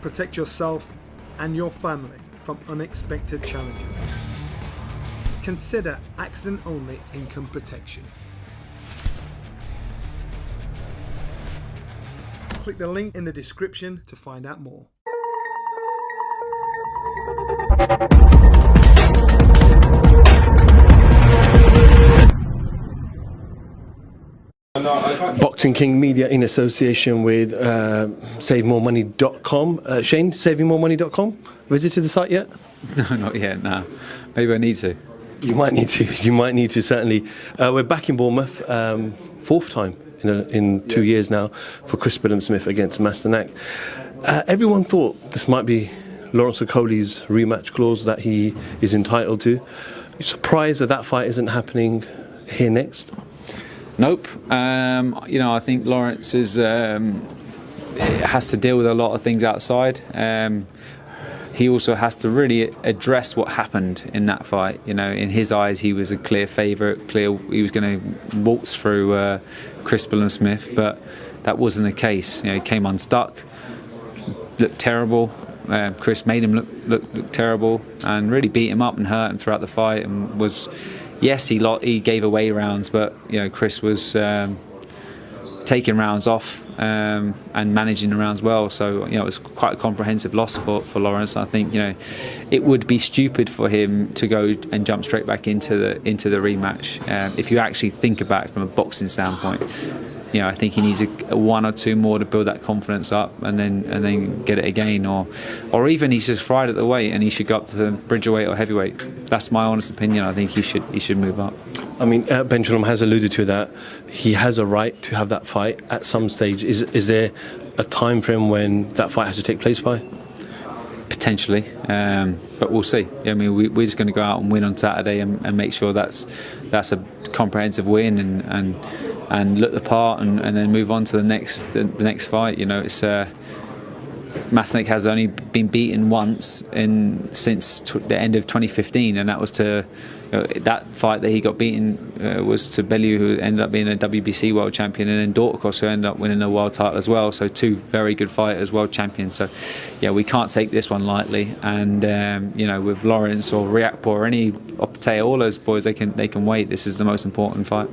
Protect yourself and your family from unexpected challenges. Consider accident-only income protection. Click the link in the description to find out more. Boxing King Media in association with SaveMoreMoney.com. Shane, SavingMoreMoney.com. Visited the site yet? No, not yet. No, maybe I need to. You might need to. You might need to. Certainly. We're back in Bournemouth, fourth time in 2 years now for Chris Billiam-Smith against Masternak. Everyone thought this might be Lawrence Okolie's rematch clause that he is entitled to. You're surprised that fight isn't happening here next? Nope. I think Lawrence has to deal with a lot of things outside. He also has to really address what happened in that fight. In his eyes, he was a clear favourite. He was going to waltz through Chris Billiam-Smith, but that wasn't the case. He came unstuck, looked terrible. Chris made him look terrible and really beat him up and hurt him throughout the fight. And he gave away rounds, but Chris was taking rounds off and managing the rounds well. So it was quite a comprehensive loss for Lawrence. I think it would be stupid for him to go and jump straight back into the rematch. If you actually think about it from a boxing standpoint, I think he needs a one or two more to build that confidence up, and then get it again, or even he's just fried at the weight and he should go up to bridgerweight or heavyweight. That's my honest opinion. I think he should move up. I mean, Benjamin has alluded to that. He has a right to have that fight at some stage. Is there a time frame when that fight has to take place by? Potentially, but we'll see. I mean, we're just going to go out and win on Saturday and make sure that's a comprehensive win and look the part and then move on to the next fight. It's Masternak has only been beaten once since the end of 2015, and that was to that fight that he got beaten was to Bellew, who ended up being a WBC world champion, and then Dubois, who ended up winning a world title as well. So two very good fighters, world champions. So we can't take this one lightly. And with Lawrence or Riakporhe or any Optay, all those boys, they can wait. This is the most important fight.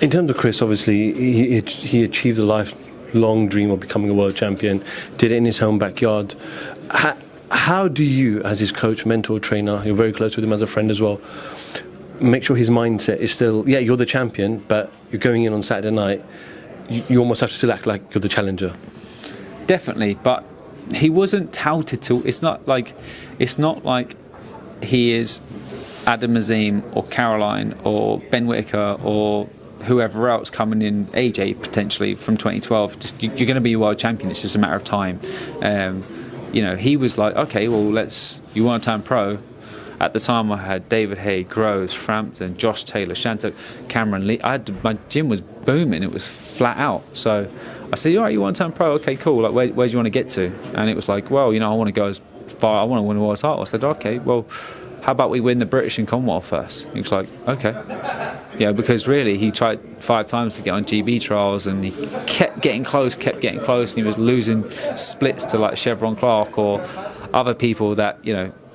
In terms of Chris, obviously he achieved a lifelong dream of becoming a world champion. Did it in his home backyard. How do you, as his coach, mentor, trainer, you're very close with him as a friend as well, make sure his mindset is still, you're the champion, but you're going in on Saturday night, you almost have to still act like you're the challenger? Definitely, but he wasn't touted to. It's not like he is Adam AZIM or Caroline or Ben Whittaker or whoever else coming in, AJ potentially from 2012. You're going to be a world champion. It's just a matter of time. He was like, okay, well, you want to turn pro? At the time, I had David Hay, Groves, Frampton, Josh Taylor, Shanto, Cameron Lee. My gym was booming. It was flat out. So I said, all right, you want to turn pro? Okay, cool. Like, where do you want to get to? And it was like, well, I want to go as far. I want to win a world title. I said, okay, well, how about we win the British and Commonwealth first? He was like, okay. Because really he tried 5 times to get on GB trials, and he kept getting close, and he was losing splits to like Chevron Clark or other people that,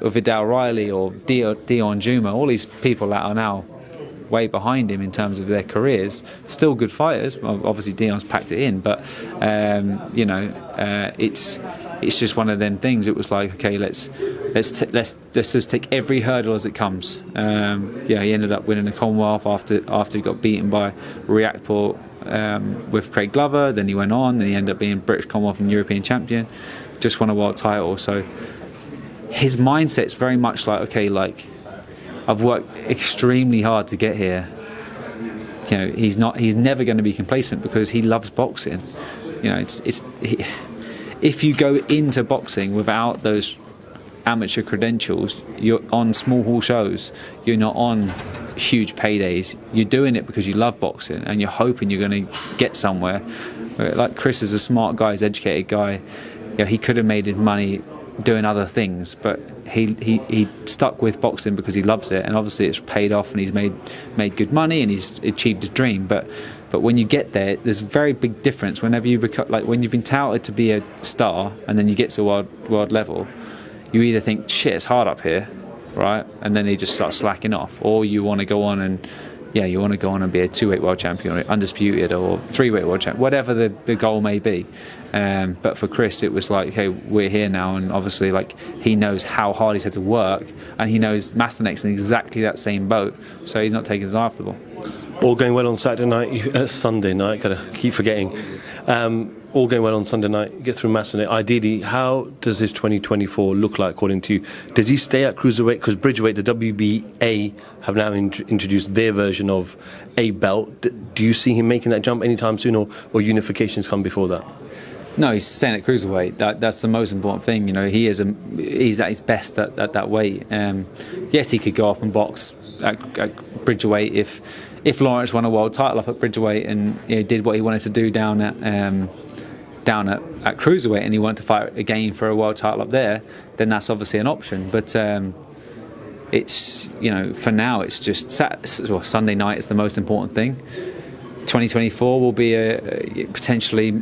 or Vidal Riley or Dion Juma, all these people that are now way behind him in terms of their careers. Still good fighters. Well, obviously Dion's packed it in, but it's just one of them things. It was like, okay, let's just take every hurdle as it comes. He ended up winning the Commonwealth after he got beaten by Riakporhe with Craig Glover. Then he went on, then he ended up being British, Commonwealth and European champion. Just won a world title. So his mindset's very much like, okay, like, I've worked extremely hard to get here. He's never going to be complacent because he loves boxing. If you go into boxing without those amateur credentials, you're on small hall shows, you're not on huge paydays. You're doing it because you love boxing and you're hoping you're going to get somewhere. Like Chris is a smart guy, he's an educated guy. He could have made his money doing other things, but he stuck with boxing because he loves it, and obviously it's paid off, and he's made good money, and he's achieved his dream. But when you get there, there's a very big difference. Whenever you become, like, when you've been touted to be a star, and then you get to world level, you either think, shit, it's hard up here, right, and then you just start slacking off, or you want to go on and be a 2-weight world champion, or undisputed, or 3-weight world champion, whatever the goal may be. But for Chris, it was like, hey, we're here now, and obviously, like, he knows how hard he's had to work, and he knows Mastinek's in exactly that same boat, so he's not taking his eye off the ball. All going well on Sunday night, gotta keep forgetting. All going well on Sunday night, get through Mastinek. Ideally, how does his 2024 look like according to you? Does he stay at cruiserweight? Because Bridgerweight, the WBA, have now introduced their version of a belt. Do you see him making that jump anytime soon, or unifications come before that? No, he's staying at cruiserweight. That's the most important thing. You know, he's at his best at that weight. Yes, he could go up and box at Bridgerweight if Lawrence won a world title up at Bridgerweight and, you know, did what he wanted to do down at cruiserweight, and he wanted to fight again for a world title up there, then that's obviously an option. But it's, you know, for now it's just Sunday night is the most important thing. 2024 will be a potentially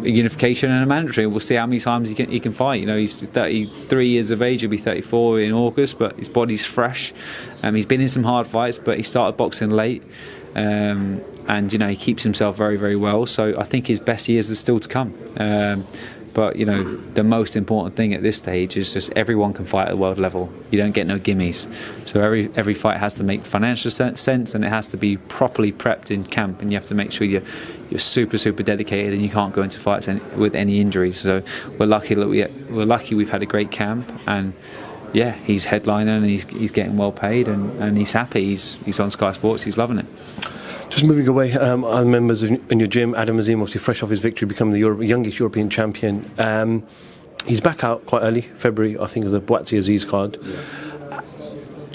a unification and a mandatory. We'll see how many times he can fight. You know, he's 33 years of age. He'll be 34 in August, but his body's fresh. He's been in some hard fights, but he started boxing late. And, you know, he keeps himself very, very well. So I think his best years are still to come. But, you know, the most important thing at this stage is just everyone can fight at the world level. You don't get no gimmies. So every fight has to make financial sense, and it has to be properly prepped in camp. And you have to make sure you're super, super dedicated, and you can't go into fights with any injuries. So we're lucky that we've had a great camp, and yeah, he's headliner, and he's getting well paid, and he's happy. He's on Sky Sports. He's loving it. Just moving away, other members in your gym, Adam AZIM, obviously fresh off his victory, becoming the youngest European champion. He's back out quite early, February, I think, is the Boatsy Aziz card. Yeah.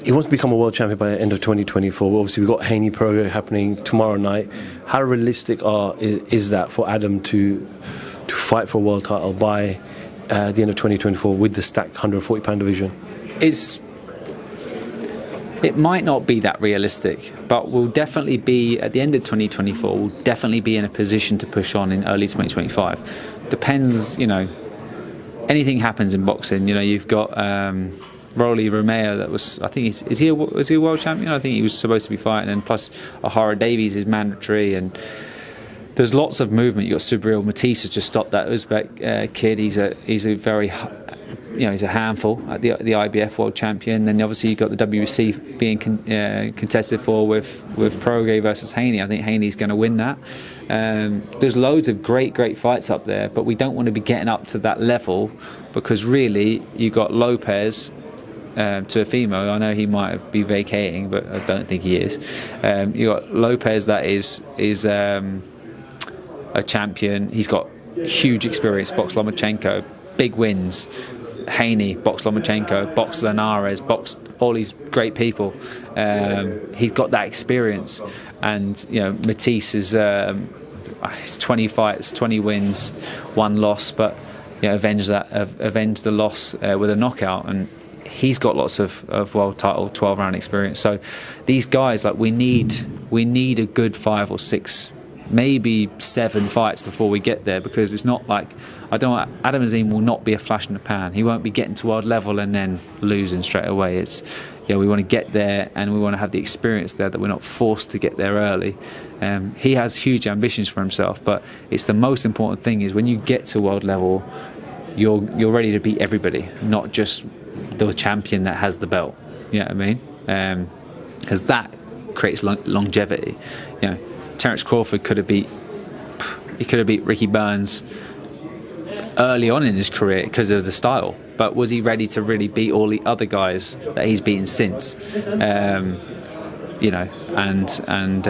He wants to become a world champion by the end of 2024. Obviously, we've got Haney Pro happening tomorrow night. How realistic is that for Adam to fight for a world title by the end of 2024 with the stacked 140-pound division? It might not be that realistic, but we'll definitely be, at the end of 2024, we'll definitely be in a position to push on in early 2025. Depends, you know, anything happens in boxing. You know, you've got Rolly Romeo, that was, I think, was he a world champion? I think he was supposed to be fighting, and plus O'Hara Davies is mandatory, and there's lots of movement. You've got Subriel Matisse has just stopped that Uzbek kid. He's a very, you know, he's a handful at the IBF world champion. Then obviously you've got the WBC being contested for with Prograis versus Haney. I think Haney's going to win that. There's loads of great fights up there, but we don't want to be getting up to that level, because really you got Lopez, Teofimo. I know he might be vacating, but I don't think he is. You got Lopez, that is a champion. He's got huge experience. Box Lomachenko, big wins. Haney, boxed Lomachenko, boxed Linares, boxed all these great people. He's got that experience, and you know, Matisse is it's 20 fights, 20 wins, 1 loss, but you know, avenge the loss with a knockout, and he's got lots of world title 12-round experience. So these guys, like, we need a good 5 or 6, maybe 7 fights before we get there, because it's not like, Adam AZIM will not be a flash in the pan. He won't be getting to world level and then losing straight away. It's, you know, we want to get there, and we want to have the experience there, that we're not forced to get there early. He has huge ambitions for himself, but it's the most important thing is when you get to world level, you're ready to beat everybody, not just the champion that has the belt. You know what I mean? Because that creates longevity. You know, Terence Crawford could have beat Ricky Burns early on in his career because of the style, but was he ready to really beat all the other guys that he's beaten since? You know, and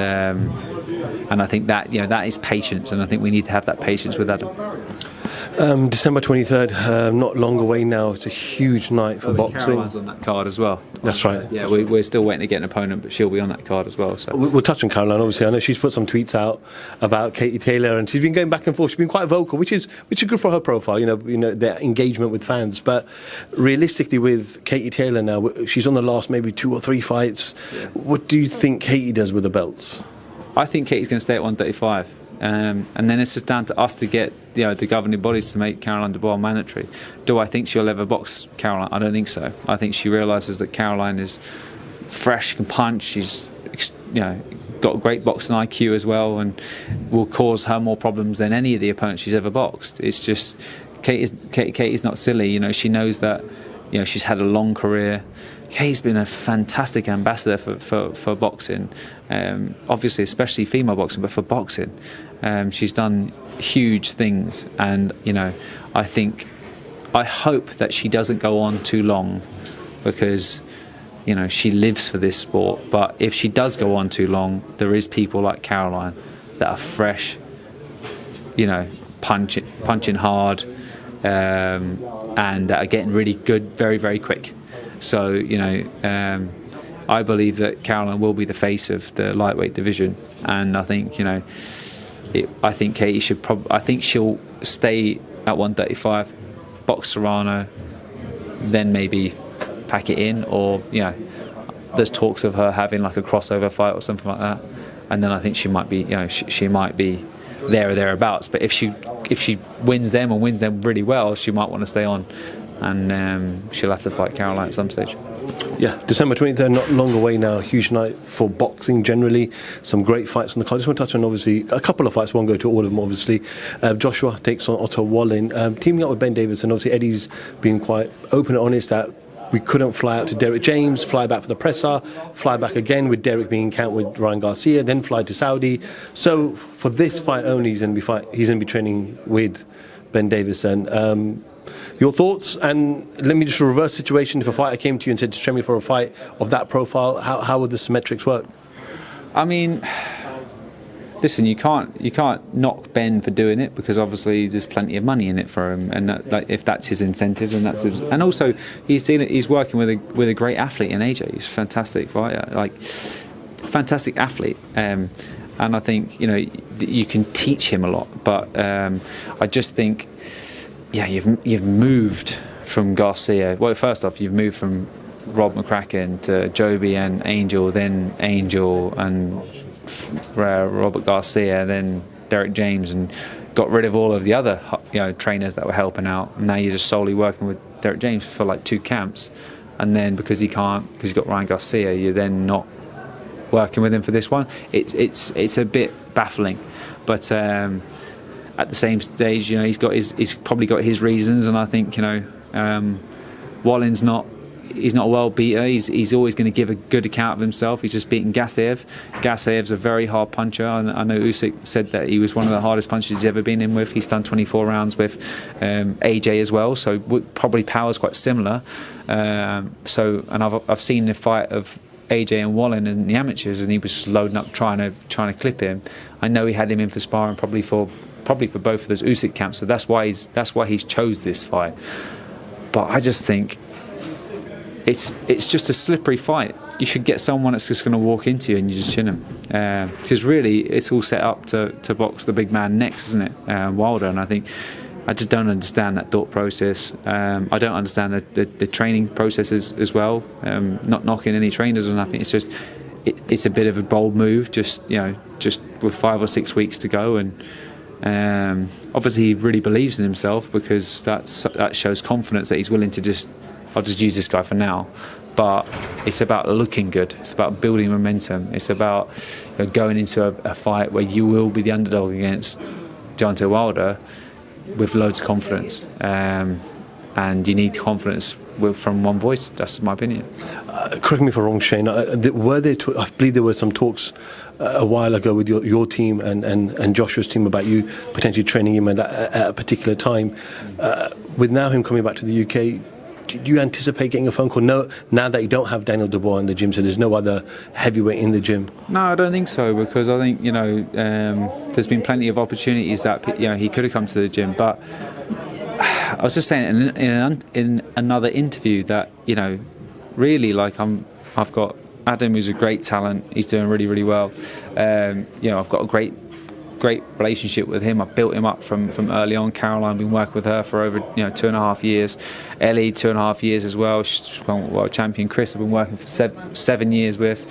I think that, you know, that is patience, and I think we need to have that patience with Adam. December 23rd, not long away now. It's a huge night for boxing. Caroline's on that card as well. That's right. Yeah, we're still waiting to get an opponent, but she'll be on that card as well. So We'll touch on Caroline. Obviously, I know she's put some tweets out about Katie Taylor, and she's been going back and forth. She's been quite vocal, which is good for her profile. You know, their engagement with fans. But realistically, with Katie Taylor now, she's on the last maybe 2 or 3 fights. Yeah. What do you think Katie does with the belts? I think Katie's going to stay at 135. And then it's just down to us to get the governing bodies to make Caroline Dubois mandatory. Do I think she'll ever box Caroline? I don't think so. I think she realises that Caroline is fresh, can punch. She's got a great boxing IQ as well, and will cause her more problems than any of the opponents she's ever boxed. It's just Katie's not silly. She knows that. She's had a long career. Katie's been a fantastic ambassador for boxing, obviously, especially female boxing, but for boxing. She's done huge things, and I hope that she doesn't go on too long, because she lives for this sport. But if she does go on too long, there is people like Caroline that are fresh, punching hard, and that are getting really good very, very quick. So I believe that Caroline will be the face of the lightweight division, and I think I think Katie should I think she'll stay at 135, box Serrano, then maybe pack it in, or there's talks of her having like a crossover fight or something like that, and then I think she might be she might be there or thereabouts. But if she wins them and wins them really well, she might want to stay on, and she'll have to fight Caroline at some stage. Yeah, December 23rd, not long away now. Huge night for boxing generally. Some great fights on the card. I just want to touch on, obviously, a couple of fights. Won't go to all of them, obviously. Joshua takes on Otto Wallin. Teaming up with Ben Davison. Obviously, Eddie's been quite open and honest that we couldn't fly out to Derek James, fly back for the presser, fly back again with Derek being in camp with Ryan Garcia, then fly to Saudi. So for this fight only, he's going to be training with Ben Davison. Your thoughts? And let me just reverse the situation. If a fighter came to you and said to train me for a fight of that profile, how would the symmetrics work? I mean, listen, you can't knock Ben for doing it, because obviously there's plenty of money in it for him, and if that's his incentive, then that's his. And also he's working with a great athlete in AJ. He's a fantastic fighter, fantastic athlete. And I think you can teach him a lot, but I just think. Yeah, you've moved from Garcia. Well, first off, you've moved from Rob McCracken to Joby and Angel, then Angel and Robert Garcia, then Derek James, and got rid of all of the other trainers that were helping out. And now you're just solely working with Derek James for like 2 camps, and then because he's got Ryan Garcia, you're then not working with him for this one. It's a bit baffling, but. At the same stage, he's probably got his reasons, and I think Wallin's he's not a world beater. He's always going to give a good account of himself. He's just beaten Gasayev. Gasayev's a very hard puncher. I know Usyk said that he was one of the hardest punchers he's ever been in with. He's done 24 rounds with AJ as well, so probably power's quite similar. And I've seen the fight of AJ and Wallin in the amateurs, and he was just loading up trying to clip him. I know he had him in for sparring probably for both of those Usyk camps, so that's why he's chose this fight. But I just think it's just a slippery fight. You should get someone that's just going to walk into you and you just chin him, because really it's all set up to box the big man next, isn't it, Wilder? And I just don't understand that thought process. I don't understand the training processes as well. Not knocking any trainers or nothing. It's just it's a bit of a bold move, just with 5 or 6 weeks to go. And obviously he really believes in himself, because that shows confidence that he's willing to I'll just use this guy for now. But it's about looking good. It's about building momentum. It's about going into a fight where you will be the underdog against Deontay Wilder with loads of confidence. And you need confidence from one voice. That's my opinion. Correct me if I'm wrong, Shane. I believe there were some talks a while ago with your team and Joshua's team about you potentially training him at a particular time. With now him coming back to the UK, do you anticipate getting a phone call? No, now that you don't have Daniel Dubois in the gym, so there's no other heavyweight in the gym. No, I don't think so, because I think there's been plenty of opportunities that he could have come to the gym, but I was just saying in another interview that, you know, really, like, I've got Adam, who's a great talent. He's doing really, really well. You know, I've got a great relationship with him. I've built him up from early on. Caroline, I've been working with her for over 2.5 years. Ellie, 2.5 years as well. She's world champion. Chris, I've been working for 7 years with.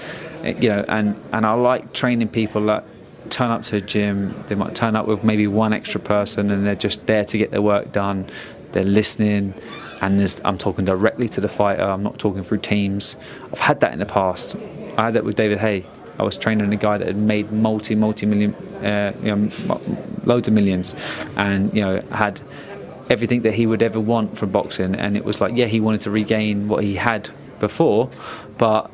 You know, and I like training people that turn up to a gym. They might turn up with maybe one extra person, and they're just there to get their work done. They're listening, and I'm talking directly to the fighter. I'm not talking through teams. I've had that in the past. I had that with David Hay. I was training a guy that had made multi-million, loads of millions, and had everything that he would ever want from boxing. And it was like, yeah, he wanted to regain what he had before, but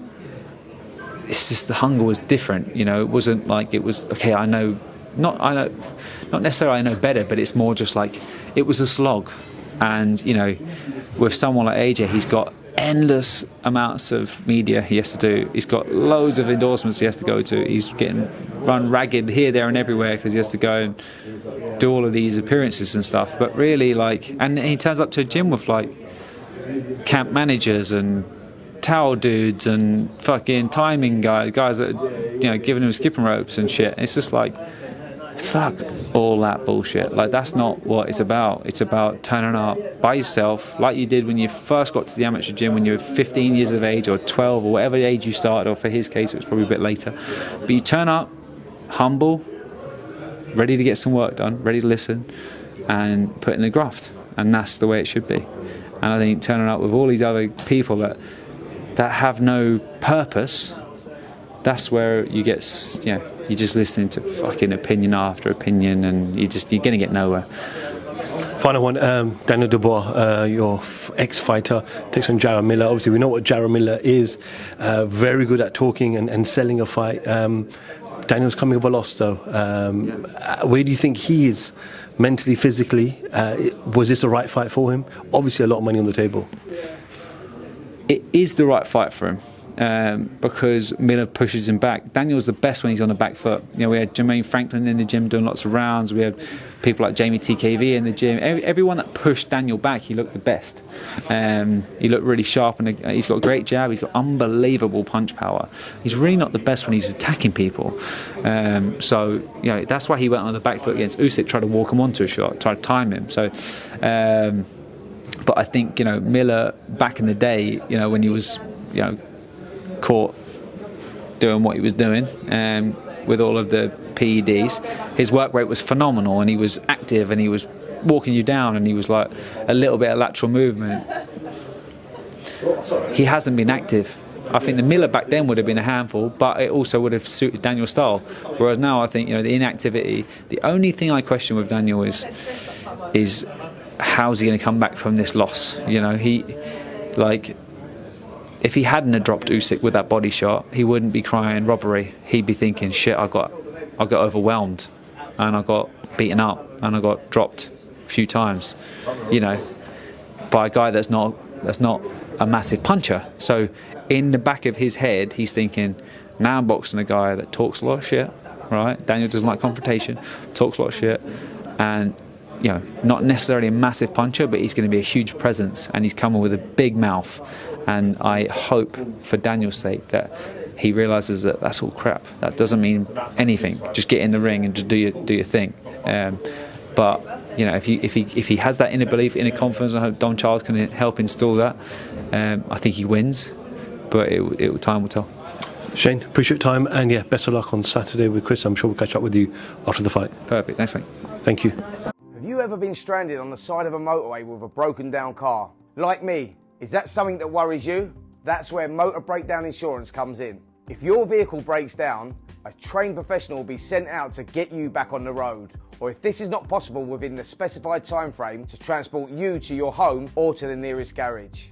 it's just the hunger was different. It wasn't like it was okay. Not necessarily I know better, but it's more just like it was a slog. And with someone like AJ, he's got endless amounts of media he has to do. He's got loads of endorsements he has to go to. He's getting run ragged here, there and everywhere because he has to go and do all of these appearances and stuff. But really, and he turns up to a gym with camp managers and towel dudes and fucking timing guys that are, giving him skipping ropes and shit. It's just like, fuck all that bullshit. That's not what it's about. It's about turning up by yourself, like you did when you first got to the amateur gym when you were 15 years of age or 12 or whatever age you started, or for his case it was probably a bit later. But you turn up humble, ready to get some work done, ready to listen and put in the graft, and that's the way it should be. And I think turning up with all these other people that have no purpose, that's where you get, you're just listening to fucking opinion after opinion, and you're going to get nowhere. Final one, Daniel Dubois, your ex-fighter, takes on Jarrell Miller. Obviously, we know what Jarrell Miller is, very good at talking and selling a fight. Daniel's coming with a loss, though. Where do you think he is mentally, physically? Was this the right fight for him? Obviously, a lot of money on the table. It is the right fight for him. Because Miller pushes him back. Daniel's the best when he's on the back foot. We had Jermaine Franklin in the gym doing lots of rounds. We had people like Jamie TKV in the gym. Everyone that pushed Daniel back, he looked the best. He looked really sharp, and he's got a great jab. He's got unbelievable punch power. He's really not the best when he's attacking people. So that's why he went on the back foot against Usyk, tried to walk him onto a shot, tried to time him. So. But I think Miller back in the day, when he was caught doing what he was doing with all of the PEDs, his work rate was phenomenal, and he was active, and he was walking you down, and he was like a little bit of lateral movement. He hasn't been active. I think the Miller back then would have been a handful, but it also would have suited Daniel's style. Whereas now I think the inactivity, the only thing I question with Daniel is how's he going to come back from this loss? If he hadn't have dropped Usyk with that body shot, he wouldn't be crying robbery. He'd be thinking, shit, I got overwhelmed, and I got beaten up, and I got dropped a few times, by a guy that's not a massive puncher. So in the back of his head, he's thinking, now I'm boxing a guy that talks a lot of shit, right? Daniel doesn't like confrontation, talks a lot of shit, and not necessarily a massive puncher, but he's going to be a huge presence, and he's coming with a big mouth. And I hope, for Daniel's sake, that he realises that that's all crap. That doesn't mean anything. Just get in the ring and just do your thing. But if he has that inner belief, inner confidence, I hope Don Charles can help install that. I think he wins, but time will tell. Shane, appreciate your time, and best of luck on Saturday with Chris. I'm sure we'll catch up with you after the fight. Perfect. Thanks, mate. Thank you. Have you ever been stranded on the side of a motorway with a broken down car? Like me, is that something that worries you? That's where motor breakdown insurance comes in. If your vehicle breaks down, a trained professional will be sent out to get you back on the road. Or if this is not possible within the specified time frame, to transport you to your home or to the nearest garage.